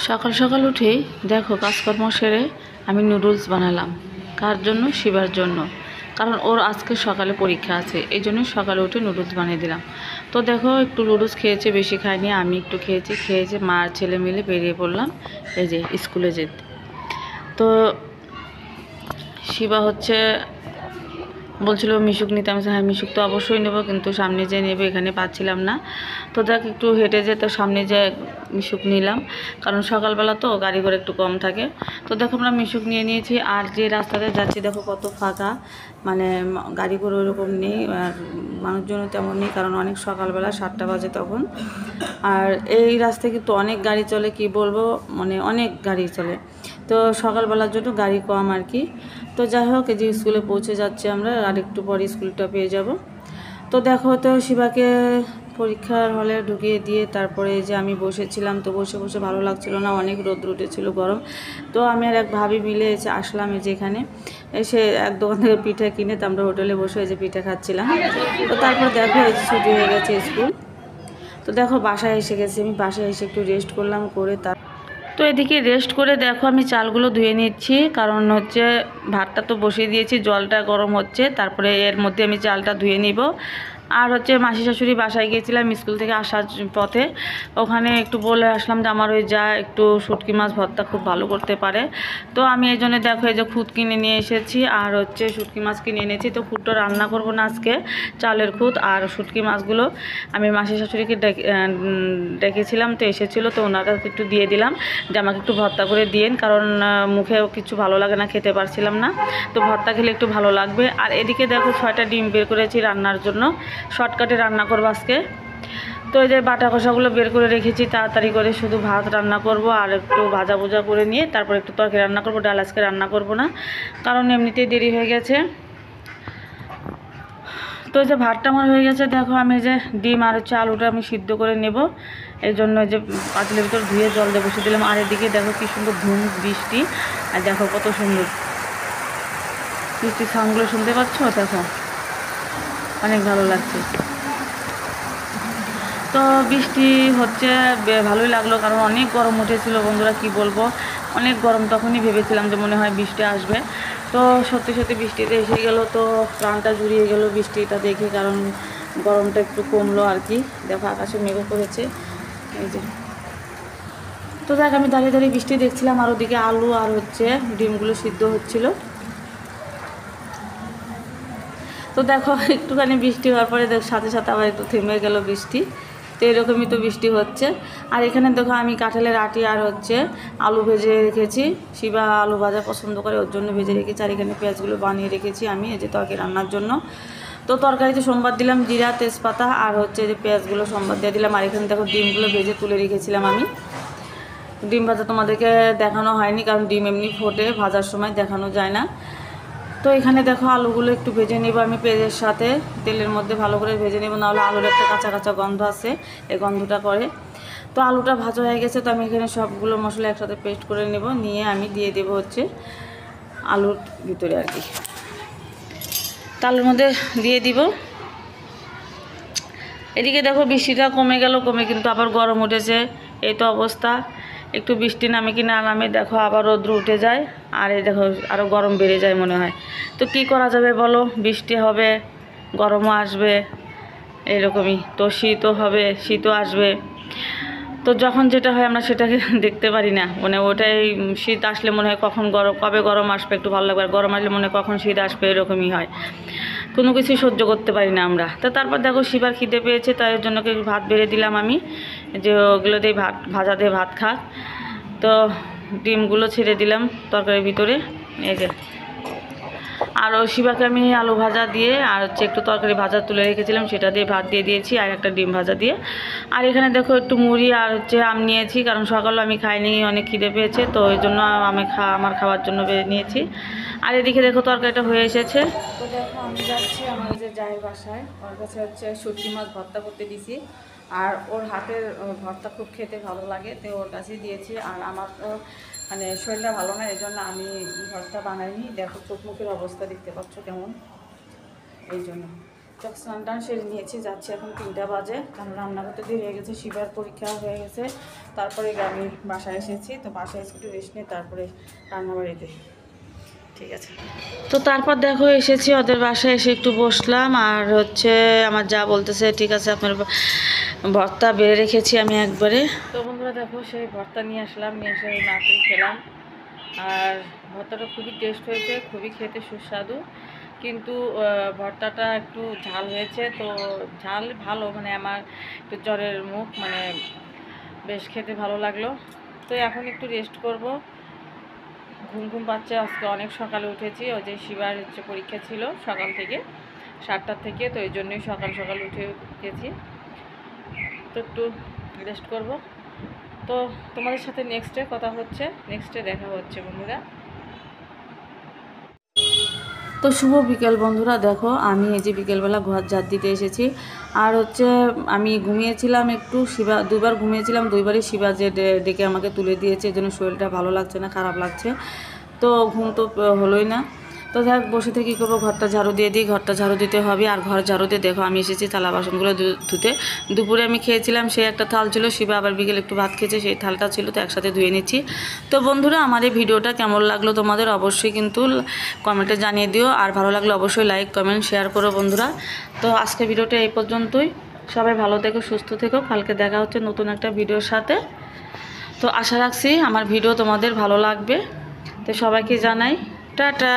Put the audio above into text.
সকাল সকাল উঠেই দেখো কাজকর্ম সেরে আমি নুডলস বানালাম। কার জন্য? শিবার জন্য। কারণ ওর আজকে সকালে পরীক্ষা আছে, এই জন্য সকালে উঠে নুডলস বানিয়ে দিলাম। তো দেখো একটু নুডলস খেয়েছে, বেশি খায়নি, আমি একটু খেয়েছে মা আর ছেলে মিলে বেরিয়ে পড়লাম এই যে স্কুলে যেতে। তো শিবা হচ্ছে বলছিল মিশুক নিতে, আমি হ্যাঁ মিশুক তো অবশ্যই নেবো, কিন্তু সামনে যে নেবে এখানে পাচ্ছিলাম না। তো দেখ একটু হেঁটে যেত সামনে যে মিশুক নিলাম, কারণ সকালবেলা তো গাড়ি ঘোড়া একটু কম থাকে। তো দেখো আমরা মিশুক নিয়ে নিয়েছি। আর যে রাস্তাতে যাচ্ছি দেখো কত ফাঁকা, মানে গাড়ি ঘোড়া ওরকম নেই আর মানুষজনও তেমন নেই, কারণ অনেক সকালবেলা 7টা বাজে তখন। আর এই রাস্তায় কিন্তু অনেক গাড়ি চলে, কি বলবো, মানে অনেক গাড়ি চলে। তো সকালবেলার জন্য গাড়ি কম আর কি। তো যাই হোক এই যে স্কুলে পৌঁছে যাচ্ছি আমরা, আর একটু পরে স্কুলটা পেয়ে যাব। তো দেখো তো শিবাকে পরীক্ষার হলে ঢুকিয়ে দিয়ে তারপরে যে আমি বসেছিলাম, তো বসে বসে ভালো লাগছিল না, অনেক রোদ্র উঠেছিল, গরম। তো আমি আর এক ভাবি মিলে এসে আসলাম এই যে এখানে এসে এক দোকান থেকে পিঠা কিনে তো আমরা হোটেলে বসে এই যে পিঠা খাচ্ছিলাম। তো তারপর দেখো এই যে ছুটি হয়ে গেছে স্কুল। তো দেখো বাসায় এসে গেছি আমি, বাসায় এসে একটু রেস্ট করলাম, করে তো এদিকে রেস্ট করে দেখো আমি চালগুলো ধুয়ে নিচ্ছি, কারণ হচ্ছে ভাতটা তো বসিয়ে দিয়েছি, জলটা গরম হচ্ছে, তারপরে এর মধ্যে আমি চালটা ধুয়ে নিব। আর হচ্ছে মাসি শাশুড়ি বাসায় গিয়েছিলাম স্কুল থেকে আসার পথে, ওখানে একটু বলে আসলাম যে আমার ওই যা একটু শুটকি মাছ ভর্তা খুব ভালো করতে পারে। তো আমি এই জন্য দেখো এই যে খুদ কিনে নিয়ে এসেছি, আর হচ্ছে শুটকি মাছ কিনে এনেছি। তো খুদটা রান্না করব না আজকে, চালের খুদ আর শুটকি মাছগুলো আমি মাসি শাশুড়িকে ডেকেছিলাম, তো এসেছিলো, তো ওনার কাছে একটু দিয়ে দিলাম যে আমাকে একটু ভর্তা করে দিয়েন, কারণ মুখেও কিছু ভালো লাগে না, খেতে পারছিলাম না, তো ভর্তা খেলে একটু ভালো লাগবে। আর এদিকে দেখো 6টা ডিম বের করেছি রান্নার জন্য, শর্টকাটে রান্না করবো আজকে। তো এই যে বাটা কষাগুলো বের করে রেখেছি, তাড়াতাড়ি করে শুধু ভাত রান্না করব আর একটু ভাজা ভুজা করে নিয়ে তারপর একটু তরকারি রান্না করব। ডাল আজকে রান্না করব না, কারণ এমনিতেই দেরি হয়ে গেছে। তো এই যে ভাতটা আমার হয়ে গেছে, দেখো আমি যে ডিম আর হচ্ছে আলুটা আমি সিদ্ধ করে নেব, এই জন্য যে পাতিলের ভিতর ধুয়ে জল দিয়ে বসে দিলাম। আর এদিকে দেখো কি সুন্দর ধুম বৃষ্টি, আর দেখো কত সুন্দর বৃষ্টির সাউন্ডগুলো শুনতে পাচ্ছ, দেখো অনেক ভালো লাগছে। তো বৃষ্টি হচ্ছে ভালোই লাগলো, কারণ অনেক গরম উঠেছিল বন্ধুরা, কি বলবো, অনেক গরম। তখনই ভেবেছিলাম যে মনে হয় বৃষ্টি আসবে, তো সত্যি সত্যি বৃষ্টিতে এসে গেল, তো প্রাণটা জুড়িয়ে গেল বৃষ্টিটা দেখে, কারণ গরমটা একটু কমলো আর কি। দেখো আকাশে মেঘও করেছে এই যে। তো দেখ আমি দাঁড়িয়ে দাঁড়িয়ে বৃষ্টি দেখছিলাম, আর ওদিকে আলু আর হচ্ছে ডিমগুলো সিদ্ধ হচ্ছিল। তো দেখো একটুখানি বৃষ্টি হওয়ার পরে সাথে সাথে আবার একটু থেমে গেল বৃষ্টি, তো এরকমই তো বৃষ্টি হচ্ছে। আর এখানে দেখো আমি কাঁঠালের আটি আর হচ্ছে আলু ভেজে রেখেছি, শিবা আলু ভাজা পছন্দ করে, ওর জন্য ভেজে রেখেছি। আর এখানে পেঁয়াজগুলো বানিয়ে রেখেছি আমি এই যে তরকারি রান্নার জন্য। তো তরকারিতে সোমবার দিলাম জিরা তেজপাতা, আর হচ্ছে যে পেঁয়াজগুলো সোমবার দিয়ে দিলাম। আর এখানে দেখো ডিমগুলো ভেজে তুলে রেখেছিলাম আমি। ডিম ভাজা তোমাদেরকে দেখানো হয়নি, কারণ ডিম এমনি ফোটে, ভাজার সময় দেখানো যায় না। তো এখানে দেখো আলুগুলো একটু ভেজে নেব আমি পেঁয়াজের সাথে, তেলের মধ্যে ভালো করে ভেজে নেব, নাহলে আলুর একটা কাঁচা কাঁচা গন্ধ আছে, এই গন্ধটা করে। তো আলুটা ভাজা হয়ে গেছে, তো আমি এখানে সবগুলো মশলা একসাথে পেস্ট করে নেব, নিয়ে আমি দিয়ে দেবো হচ্ছে আলুর ভিতরে আর কি, তালুর মধ্যে দিয়ে দিব। এদিকে দেখো বৃষ্টিটা কমে গেল, কমে কিন্তু আবার গরম উঠেছে, এই তো অবস্থা। একটু বৃষ্টি নামে কি না নামে দেখো আবার রৌদ্র উঠে যায়, আর এই দেখো আরও গরম বেড়ে যায় মনে হয়। তো কি করা যাবে বলো, বৃষ্টি হবে, গরমও আসবে, এরকমই তো, শীতও হবে, শীতও আসবে। তো যখন যেটা হয় আমরা সেটাকে দেখতে পারি না, মানে ওটাই, শীত আসলে মনে হয় কখন গরম, কবে গরম আসবে একটু ভালো লাগবে, আর গরম আসলে মনে হয় কখন শীত আসবে, এরকমই হয়, কোনো কিছুই সহ্য করতে পারি না আমরা। তো তারপর দেখো শিবার খিদে পেয়েছে, তাই জন্য ভাত বেড়ে দিলাম আমি, যে ওগুলো দিয়ে ভাত, ভাজা দিয়ে ভাত খাক। তো ডিমগুলো ছেড়ে দিলাম তরকারির ভিতরে এই যে। আর শিবাকে আমি আলু ভাজা দিয়ে আর হচ্ছে একটু তরকারি ভাজা তুলে রেখেছিলাম, সেটা দিয়ে ভাত দিয়ে দিয়েছি, আর একটা ডিম ভাজা দিয়ে। আর এখানে দেখো একটু মুড়ি আর হচ্ছে আম নিয়েছি, কারণ সকালে আমি খাইনি, অনেক খিদে পেয়েছে, তো ওই জন্য আমি আমার খাওয়ার জন্য নিয়েছি। আর এদিকে দেখো তরকারিটা হয়ে এসেছে। তো দেখো আমি যাচ্ছি আমার যে জায়ের বাসায়, ওর কাছে হচ্ছে শুটকি মাছ ভর্তা করতে দিছি, আর ওর হাতের ভর্তা খুব খেতে ভালো লাগে, তো ওর কাছেই দিয়েছি। আর আমার তো মানে শরীরটা ভালো না, এই জন্য আমি ভর্তা বানাইনি। দেখো চোখ মুখের অবস্থা দেখতে পাচ্ছ কেমন, এই জন্য। তো স্নান টান সেরে নিয়েছি, যাচ্ছি এখন 3টা বাজে, কারণ রান্না করতে দেরি হয়ে গেছে, শিবার পরীক্ষা হয়ে গেছে। তারপরে আমি বাসায় এসেছি, তো বাসায় এসে একটু রেস্ট নিয়ে তারপরে রান্নাবাড়িতে। ঠিক আছে, তো তারপর দেখো এসেছি ওদের বাসায়, এসে একটু বসলাম। আর হচ্ছে আমার যা বলতেছে, ঠিক আছে আপনার ভর্তা বেড়ে রেখেছি আমি একবারে। তো বন্ধুরা দেখো সেই ভর্তা নিয়ে আসলাম, নিয়ে এসে নাড়ি খেলাম। আর ভর্তাটা খুবই টেস্ট হয়েছে, খুবই খেতে সুস্বাদু, কিন্তু ভর্তাটা একটু ঝাল হয়েছে। তো ঝাল ভালো, মানে আমার একটু জ্বরের মুখ, মানে বেশ খেতে ভালো লাগলো। তো এখন একটু রেস্ট করব, ঘুম ঘুম পাচ্ছে। আজকে অনেক সকালে উঠেছি, ওই যে শিবার হচ্ছে পরীক্ষা ছিল সকাল থেকে 7টার থেকে, তো এই জন্যই সকাল সকাল উঠে গেছি। তো একটু রেস্ট করব। তো তোমাদের সাথে নেক্সটে কথা হচ্ছে, নেক্সটে দেখা হচ্ছে বন্ধুরা। তো শুভ বিকেল বন্ধুরা, দেখো আমি এই যে বিকেলবেলা ঘর ঝাড় দিতে এসেছি। আর হচ্ছে আমি ঘুমিয়েছিলাম একটু, শিবা 2বার ঘুমিয়েছিলাম, 2বারই শিবা যে ডেকে আমাকে তুলে দিয়েছে, এই জন্য শরীরটা ভালো লাগছে না, খারাপ লাগছে। তো ঘুম তো হলোই না। তো দেখ বসে থেকে কী করবো, ঘরটা ঝাড়ু দিয়ে দিই, ঘরটা ঝাড়ু দিতে হবে। আর ঘর ঝাড়ু দিয়ে দেখো আমি এসেছি থালা বাসনগুলো ধুতে। দুপুরে আমি খেয়েছিলাম, সেই একটা থাল ছিল, শিবা আবার বিকেলে একটু ভাত খেয়েছে, সেই থালটা ছিল, তো একসাথে ধুয়ে নিচ্ছি। তো বন্ধুরা আমার এই ভিডিওটা কেমন লাগলো তোমাদের অবশ্যই কিন্তু কমেন্টে জানিয়ে দিও। আর ভালো লাগলে অবশ্যই লাইক কমেন্ট শেয়ার করো বন্ধুরা। তো আজকে ভিডিওটা এই পর্যন্তই, সবাই ভালো থেকো, সুস্থ থেকো, কালকে দেখা হচ্ছে নতুন একটা ভিডিওর সাথে। তো আশা রাখছি আমার ভিডিও তোমাদের ভালো লাগবে। তো সবাইকে জানাই টাটা।